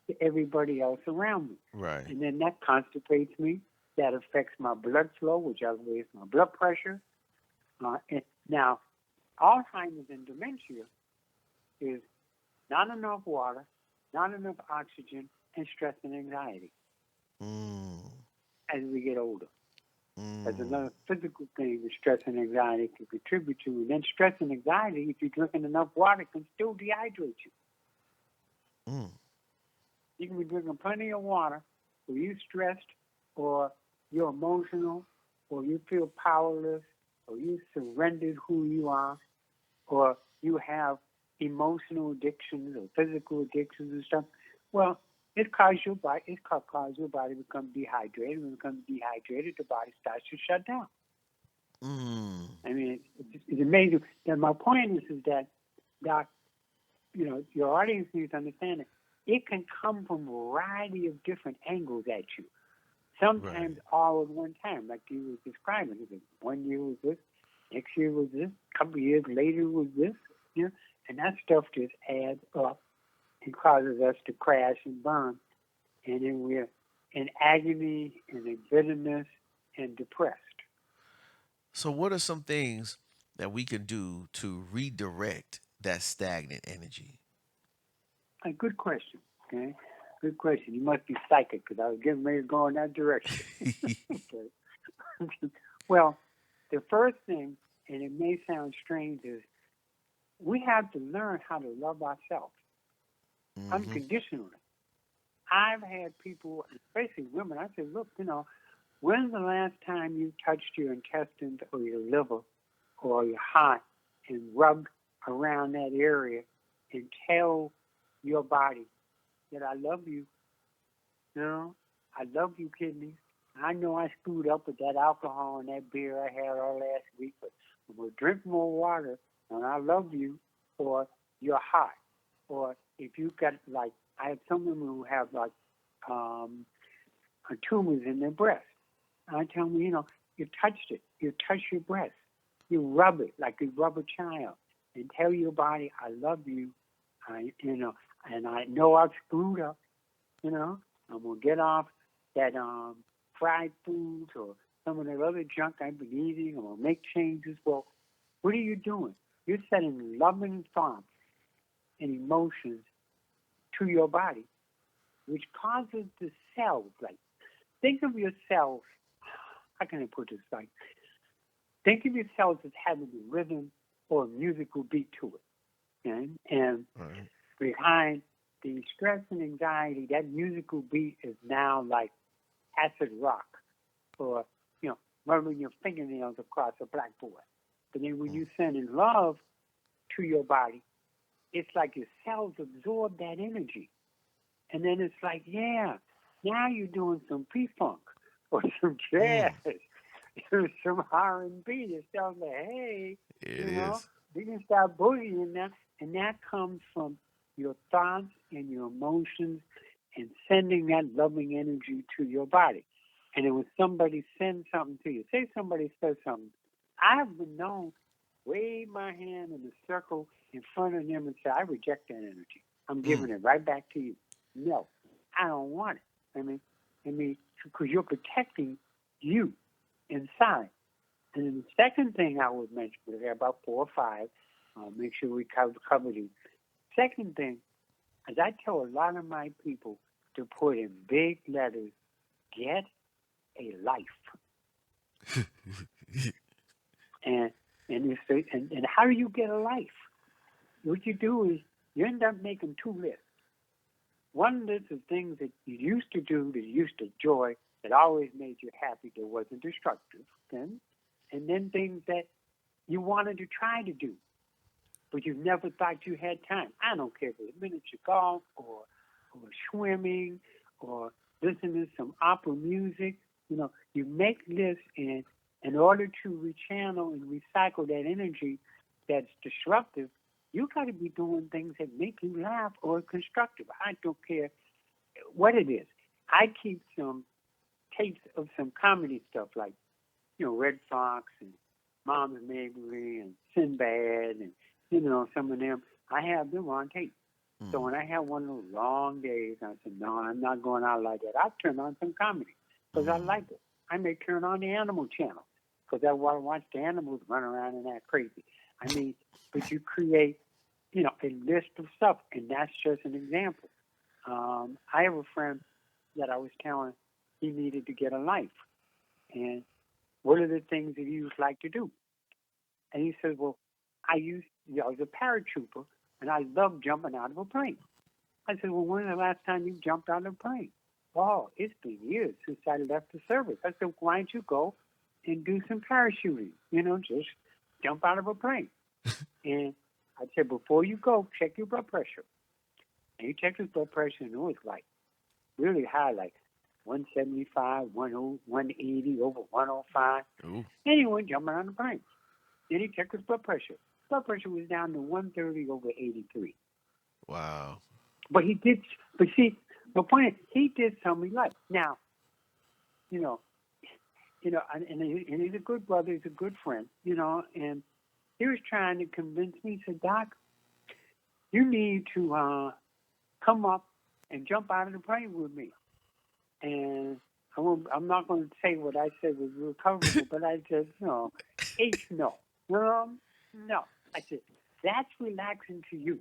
to everybody else around me. Right. And then that constipates me. That affects my blood flow, which elevates my blood pressure. And now, Alzheimer's and dementia is not enough water, not enough oxygen, and stress and anxiety as we get older. There's another physical thing that stress and anxiety can contribute to. And then stress and anxiety, if you're drinking enough water, can still dehydrate you. You can be drinking plenty of water, or you're stressed, or you're emotional, or you feel powerless, or you surrendered who you are, or you have emotional addictions or physical addictions and stuff. Well, it causes your body to become dehydrated. When it becomes dehydrated, the body starts to shut down. I mean, it's amazing. And my point is that, Doc, your audience needs to understand that it can come from a variety of different angles at you. Sometimes all at one time, like you were describing. 1 year was this, next year was this, a couple of years later was this, and that stuff just adds up and causes us to crash and burn. And then we're in agony and in bitterness and depressed. So what are some things that we can do to redirect that stagnant energy? A good question, okay? Good question. You must be psychic, because I was getting ready to go in that direction. Okay. Well, the first thing, and it may sound strange, is we have to learn how to love ourselves unconditionally. I've had people, especially women, I said, look, when's the last time you touched your intestines or your liver or your heart and rubbed around that area and tell your body that I love you? I love you, kidneys. I know I screwed up with that alcohol and that beer I had all last week, but I'm going to drink more water, and I love you. Or your heart. Or if you got, like, I have some women who have, like, tumors in their breast. I tell them, you touched it. You touch your breast. You rub it like you rub a child, and tell your body, I love you. And I know I've screwed up. I'm going to get off that fried foods or some of the other junk I've been eating. I'm going to make changes. Well, what are you doing? You're setting loving thoughts and emotions to your body, which causes the cells, like, think of your cells, how can I put this, like, think of your cells as having a rhythm or a musical beat to it. Okay? And behind the stress and anxiety, that musical beat is now like acid rock, or, rubbing your fingernails across a blackboard. But then when you send in love to your body, it's like your cells absorb that energy. And then it's like, yeah, now you're doing some P-Funk or some jazz, some R&B. Your cells like, hey, we can start boogieing now. And that comes from your thoughts and your emotions and sending that loving energy to your body. And then when somebody sends something to you, say somebody says something, I've been known wave my hand in a circle in front of them and say, I reject that energy. I'm giving it right back to you. No, I don't want it. I mean, because you're protecting you inside. And then the second thing I would mention, we have about 4 or 5, make sure we cover these. Second thing, is I tell a lot of my people to put in big letters, get a life. And how do you get a life? What you do is you end up making 2 lists. One list of things that you used to do, that you used to enjoy, that always made you happy, that wasn't destructive. And then things that you wanted to try to do, but you never thought you had time. I don't care if it's miniature golf or swimming or listening to some opera music. You make lists, and in order to rechannel and recycle that energy that's disruptive, You got to be doing things that make you laugh or constructive. I don't care what it is. I keep some tapes of some comedy stuff like, Red Fox and Mama Mabley and Sinbad and, some of them. I have them on tape. So when I have one of those long days, I said, no, I'm not going out like that. I'll turn on some comedy because I like it. I may turn on the Animal Channel because I want to watch the animals run around and act crazy. I mean, but you create, a list of stuff, and that's just an example. I have a friend that I was telling he needed to get a life. And what are the things that you like to do? And he said, well, I was a paratrooper, and I love jumping out of a plane. I said, well, when was the last time you jumped out of a plane? Oh, it's been years since I left the service. I said, why don't you go and do some parachuting? Just jump out of a plane. And I said, before you go, check your blood pressure. And he checked his blood pressure, and it was like really high, like 175, 180, over 105. Ooh. And he went jumping on the plane. Then he checked his blood pressure. Blood pressure was down to 130 over 83. Wow. But see, the point is, he did something he liked. Now, and he's a good brother, he's a good friend, and he was trying to convince me, he said, Doc, you need to come up and jump out of the plane with me. And I'm not going to say what I said was real comfortable, but I said, no. No. I said, that's relaxing to you.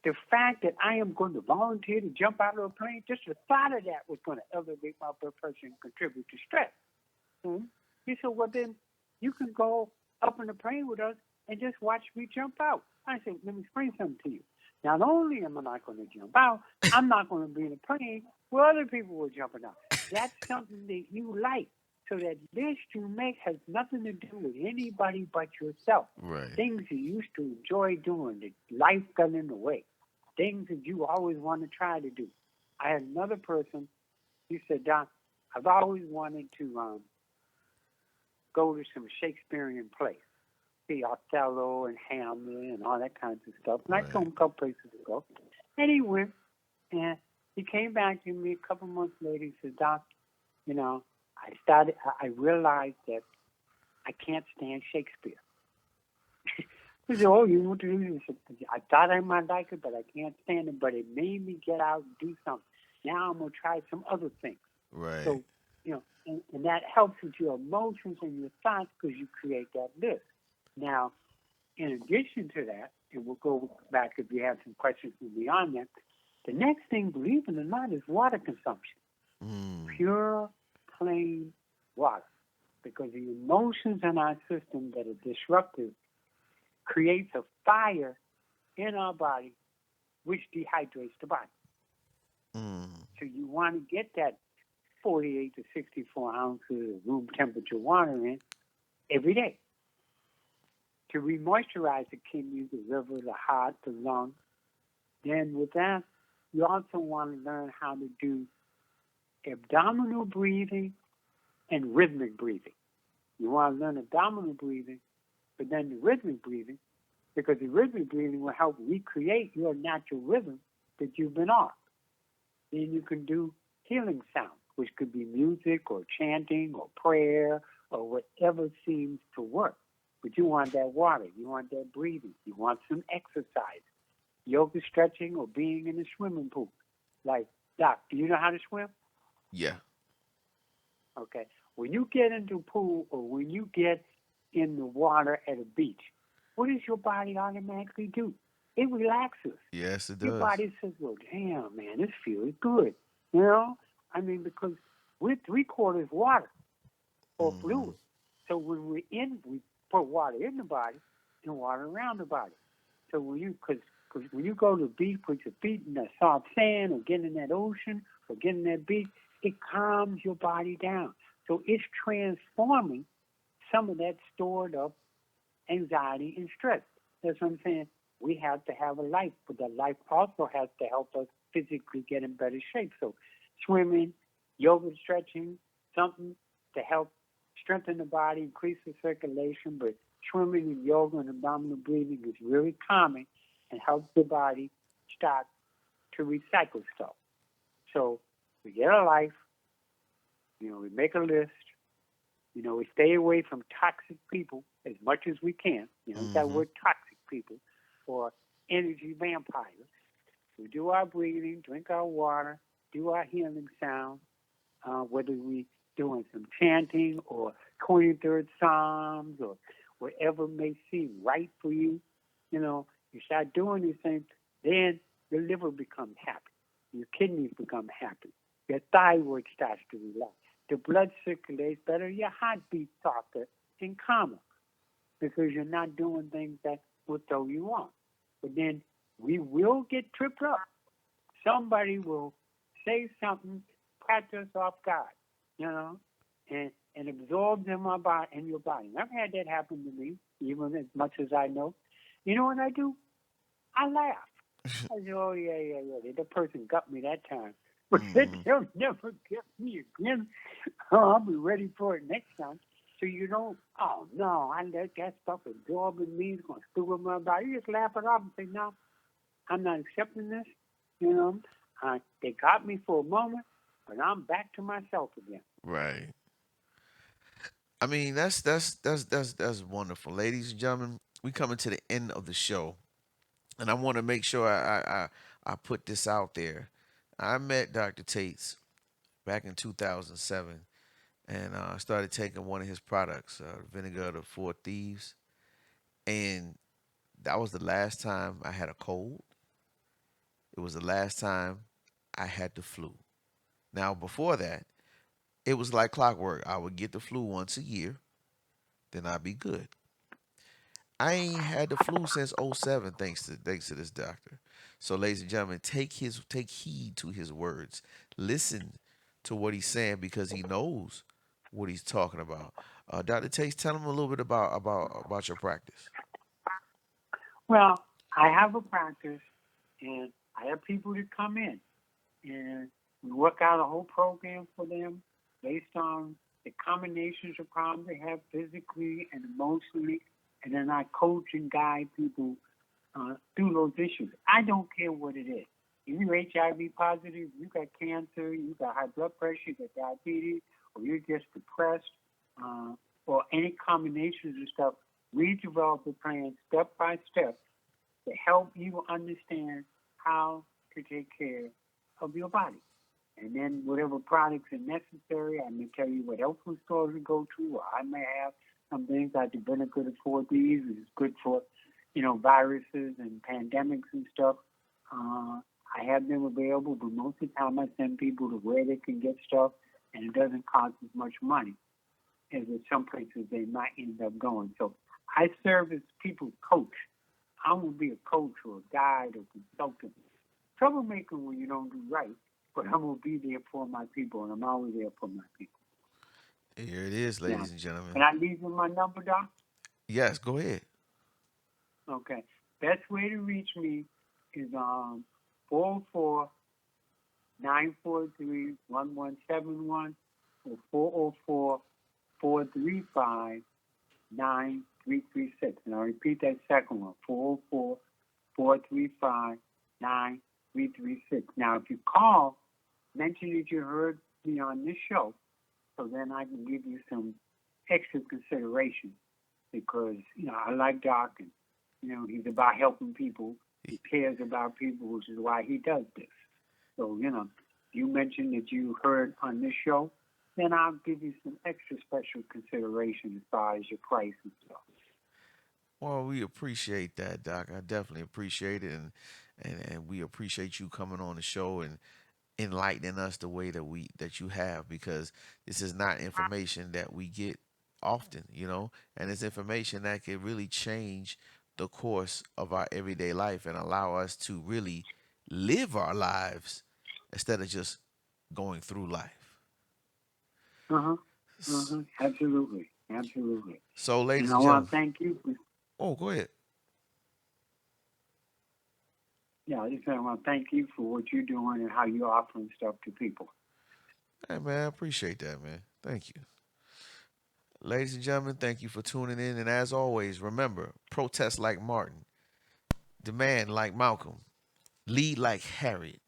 The fact that I am going to volunteer to jump out of a plane, just the thought of that was going to elevate my blood pressure and contribute to stress. He said, well, then you can go up in the plane with us and just watch me jump out. I said, let me explain something to you. Not only am I not going to jump out, I'm not going to be in a plane where other people were jumping out. That's something that you like. So that list you make has nothing to do with anybody but yourself. Right. Things you used to enjoy doing that life got in the way. Things that you always want to try to do. I had another person, he said, Doc, I've always wanted to go to some Shakespearean plays. See Othello and Hamlet and all that kinds of stuff. And I told him a couple places to go. And he went, and he came back to me a couple months later. He said, Doc, I realized that I can't stand Shakespeare. He said, oh, you want to do this? I thought I might like it, but I can't stand it. But it made me get out and do something. Now I'm going to try some other things. Right. So, and that helps with your emotions and your thoughts because you create that list. Now, in addition to that, and we'll go back if you have some questions beyond that, the next thing, believe it or not, is water consumption. Pure, plain water. Because the emotions in our system that are disruptive creates a fire in our body which dehydrates the body. So you want to get that 48 to 64 ounces of room temperature water in every day. To re-moisturize the kidneys, the liver, the heart, the lungs. Then with that, you also want to learn how to do abdominal breathing and rhythmic breathing. You want to learn abdominal breathing, but then the rhythmic breathing, because the rhythmic breathing will help recreate your natural rhythm that you've been off. Then you can do healing sounds, which could be music or chanting or prayer or whatever seems to work. But you want that water, you want that breathing, you want some exercise, yoga stretching or being in a swimming pool. Like, Doc, do you know how to swim? Yeah. Okay. When you get into a pool or when you get in the water at a beach, what does your body automatically do? It relaxes. Yes, it does. Your body says, well, damn, man, this feels good. Because we're 3/4 water or fluid. So when we're in, we put water in the body and water around the body. So because when you go to the beach, put your feet in that soft sand or get in that ocean or get in that beach, it calms your body down. So it's transforming some of that stored up anxiety and stress. That's what I'm saying. We have to have a life, but that life also has to help us physically get in better shape. So swimming, yoga, stretching, something to help strengthen the body, increase the circulation. But swimming and yoga and abdominal breathing is really calming and helps the body start to recycle stuff. So we get a life, we make a list, we stay away from toxic people as much as we can. That word toxic people or energy vampires. We do our breathing, drink our water, do our healing sound, whether we doing some chanting or 23rd Psalms or whatever may seem right for you. You start doing these things, then your liver becomes happy. Your kidneys become happy. Your thyroid starts to relax. The blood circulates better. Your heart beats softer and calmer because you're not doing things that will throw you off. But then we will get tripped up. Somebody will say something, catch us off guard, and absorbs in your body. And I've had that happen to me, even as much as I know. You know what I do? I laugh. I say, oh, yeah. The person got me that time. But they'll never get me again. I'll be ready for it next time. So you don't, oh, no, I let that stuff absorb in me. It's going to screw with my body. You just laugh it off and say, no, I'm not accepting this. They got me for a moment, but I'm back to myself again. Right. I mean, that's wonderful, ladies and gentlemen. We coming to the end of the show, and I want to make sure I put this out there. I met Dr. Tates back in 2007, and I started taking one of his products, Vinegar of the Four Thieves, and that was the last time I had a cold. It was the last time I had the flu. Now, before that, it was like clockwork. I would get the flu once a year, then I'd be good. I ain't had the flu since '07, thanks to this doctor. So, ladies and gentlemen, take heed to his words. Listen to what he's saying because he knows what he's talking about. Dr. Taste, tell him a little bit about your practice. Well, I have a practice, and I have people that come in, and we work out a whole program for them based on the combinations of problems they have physically and emotionally, and then I coach and guide people through those issues. I don't care what it is. If you're HIV positive, you got cancer, you got high blood pressure, you got diabetes, or you're just depressed, or any combinations of stuff, we develop a plan step by step to help you understand how to take care of your body. And then whatever products are necessary, I may tell you what health food stores to go to, or I may have some things like the vinegar of 4 Ds, which is good for, viruses and pandemics and stuff. I have them available, but most of the time I send people to where they can get stuff, and it doesn't cost as much money as in some places they might end up going. So I serve as people's coach. I won't be a coach or a guide or consultant. Troublemaker when you don't do right, but I'm going to be there for my people, and I'm always there for my people. Here it is, ladies and gentlemen. Can I leave you my number, Doc? Yes, go ahead. Okay. Best way to reach me is 404 943 1171 or 404 435 9336. And I'll repeat that second one, 404 435 9336. Now, if you call, mention that you heard me on this show, so then I can give you some extra consideration because, I like Doc and, he's about helping people. He cares about people, which is why he does this. So, you mentioned that you heard on this show, then I'll give you some extra special consideration as far as your price and stuff. Well, we appreciate that, Doc. I definitely appreciate it, and we appreciate you coming on the show and enlightening us the way that you have because this is not information that we get often, and it's information that can really change the course of our everyday life and allow us to really live our lives instead of just going through life. Absolutely. So, ladies and and I want gentlemen, to thank you. Oh, go ahead. I just want to thank you for what you're doing and how you're offering stuff to people. Hey, man, I appreciate that, man. Thank you. Ladies and gentlemen, thank you for tuning in. And as always, remember, protest like Martin. demand like Malcolm, lead like Harriet,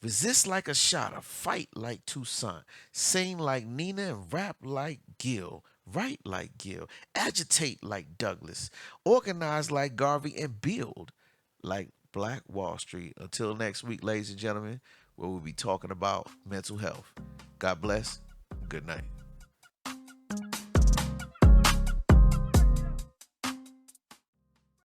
resist like Ashada, fight like Toussaint, sing like Nina and rap like Gil, write like Gil, agitate like Douglas, organize like Garvey, and build like Black Wall Street. Until next week, ladies and gentlemen, where we'll be talking about mental health. God bless. Good night.